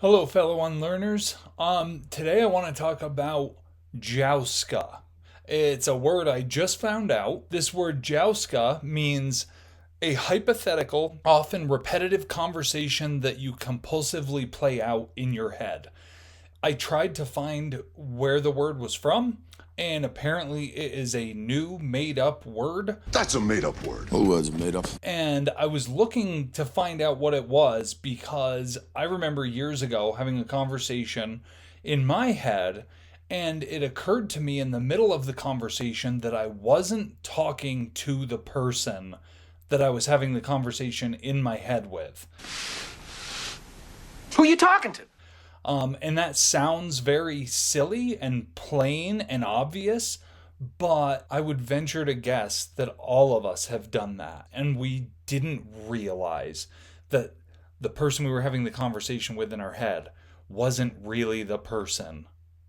Hello, fellow unlearners. Today I want to talk about Jouska. It's a word I just found out. This word Jouska means a hypothetical, often repetitive conversation that you compulsively play out in your head. I tried to find where the word was from, and apparently it is a new made up word. That's a made up word. Who was made up? And I was looking to find out what it was because I remember years ago having a conversation in my head, and it occurred to me in the middle of the conversation that I wasn't talking to the person that I was having the conversation in my head with. Who are you talking to? And that sounds very silly and plain and obvious, but I would venture to guess that all of us have done that. And we didn't realize that the person we were having the conversation with in our head wasn't really the person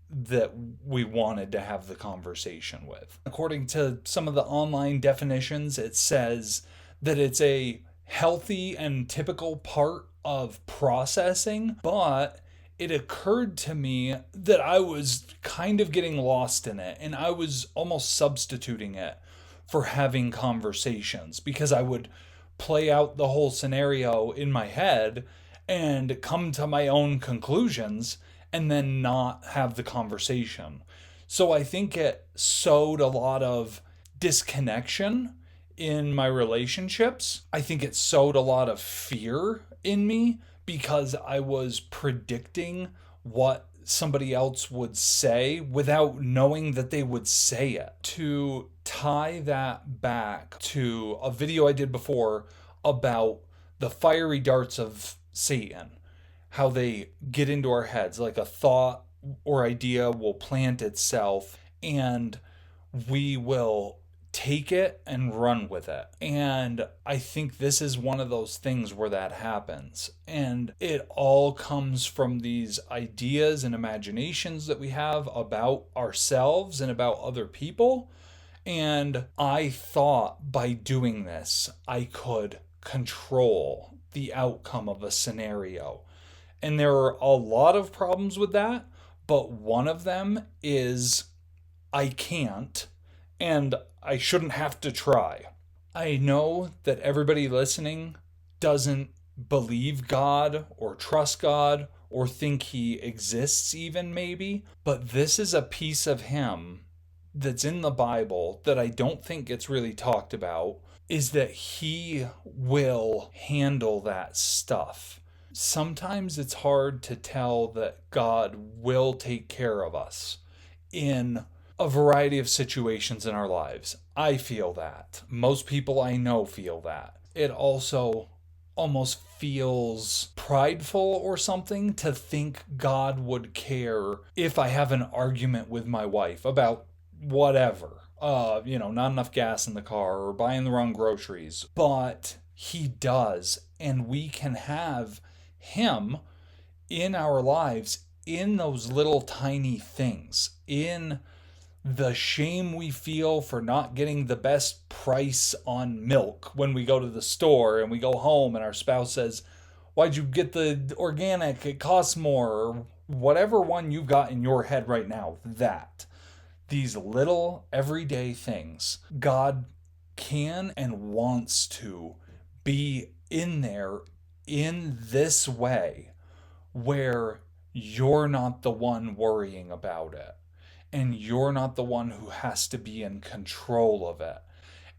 that we wanted to have the conversation with. According to some of the online definitions, it says that it's a healthy and typical part of processing, but it occurred to me that I was kind of getting lost in it, and I was almost substituting it for having conversations because I would play out the whole scenario in my head and come to my own conclusions and then not have the conversation. So I think it sowed a lot of disconnection in my relationships. I think it sowed a lot of fear in me because I was predicting what somebody else would say without knowing that they would say it. To tie that back to a video I did before about the fiery darts of Satan, how they get into our heads, like a thought or idea will plant itself and we will take it and run with it. And I think this is one of those things where that happens. And it all comes from these ideas and imaginations that we have about ourselves and about other people. And I thought by doing this, I could control the outcome of a scenario. And there are a lot of problems with that, but one of them is I can't, and I shouldn't have to try. I know that everybody listening doesn't believe God or trust God or think he exists even maybe, but this is a piece of him that's in the Bible that I don't think gets really talked about, is that he will handle that stuff. Sometimes it's hard to tell that God will take care of us in a variety of situations in our lives. I feel that. Most people I know feel that. It also almost feels prideful or something to think God would care if I have an argument with my wife about whatever. Not enough gas in the car or buying the wrong groceries. But he does, and we can have him in our lives in those little tiny things, in the shame we feel for not getting the best price on milk when we go to the store and we go home and our spouse says, "Why'd you get the organic? It costs more," or whatever one you've got in your head right now. That. These little everyday things. God can and wants to be in there in this way where you're not the one worrying about it. And you're not the one who has to be in control of it.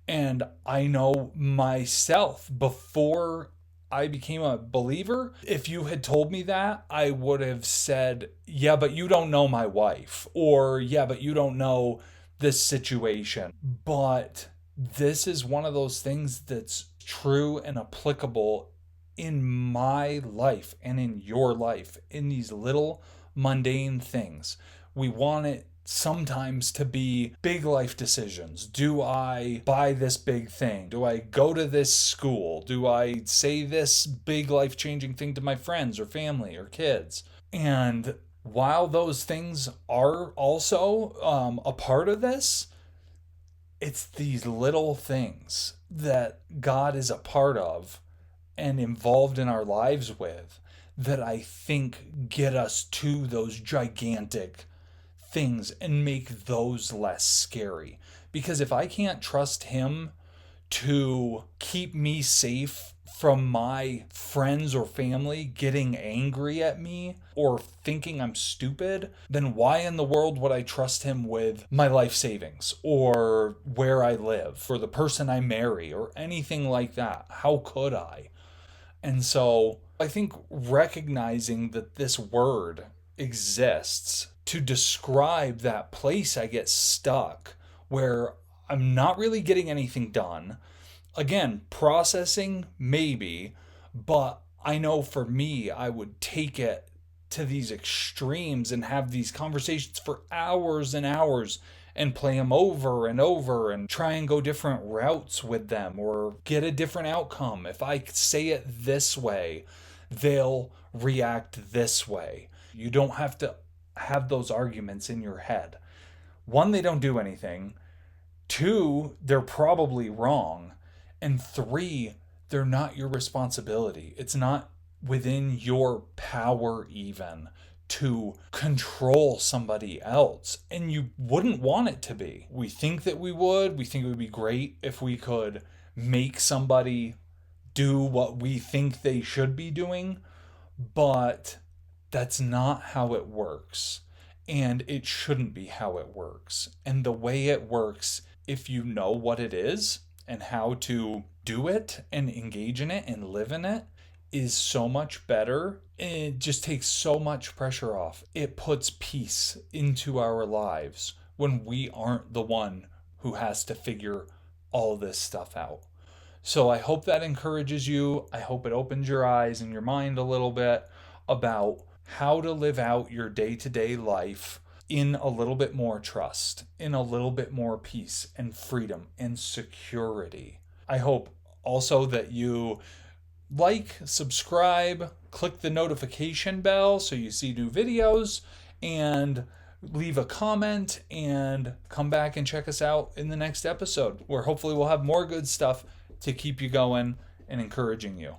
And I know myself, before I became a believer, if you had told me that, I would have said, "Yeah, but you don't know my wife," or "Yeah, but you don't know this situation." But this is one of those things that's true and applicable in my life and in your life, in these little mundane things. We want it sometimes to be big life decisions. Do I buy this big thing? Do I go to this school? Do I say this big life-changing thing to my friends or family or kids? And while those things are also a part of this, it's these little things that God is a part of and involved in our lives with that I think get us to those gigantic things and make those less scary. Because if I can't trust him to keep me safe from my friends or family getting angry at me or thinking I'm stupid, then why in the world would I trust him with my life savings or where I live or the person I marry or anything like that? How could I? And so I think recognizing that this word exists to describe that place I get stuck where I'm not really getting anything done. Again, processing, maybe, but I know for me, I would take it to these extremes and have these conversations for hours and hours and play them over and over and try and go different routes with them or get a different outcome. If I say it this way, they'll react this way. You don't have to have those arguments in your head. One, they don't do anything. Two, they're probably wrong. And three, they're not your responsibility. It's not within your power even to control somebody else. And you wouldn't want it to be. We think that we would. We think it would be great if we could make somebody do what we think they should be doing. But that's not how it works. And it shouldn't be how it works. And the way it works, if you know what it is and how to do it and engage in it and live in it, is so much better. It just takes so much pressure off. It puts peace into our lives when we aren't the one who has to figure all this stuff out. So I hope that encourages you. I hope it opens your eyes and your mind a little bit about how to live out your day-to-day life in a little bit more trust, in a little bit more peace and freedom and security. I hope also that you like, subscribe, click the notification bell so you see new videos, and leave a comment and come back and check us out in the next episode where hopefully we'll have more good stuff to keep you going and encouraging you.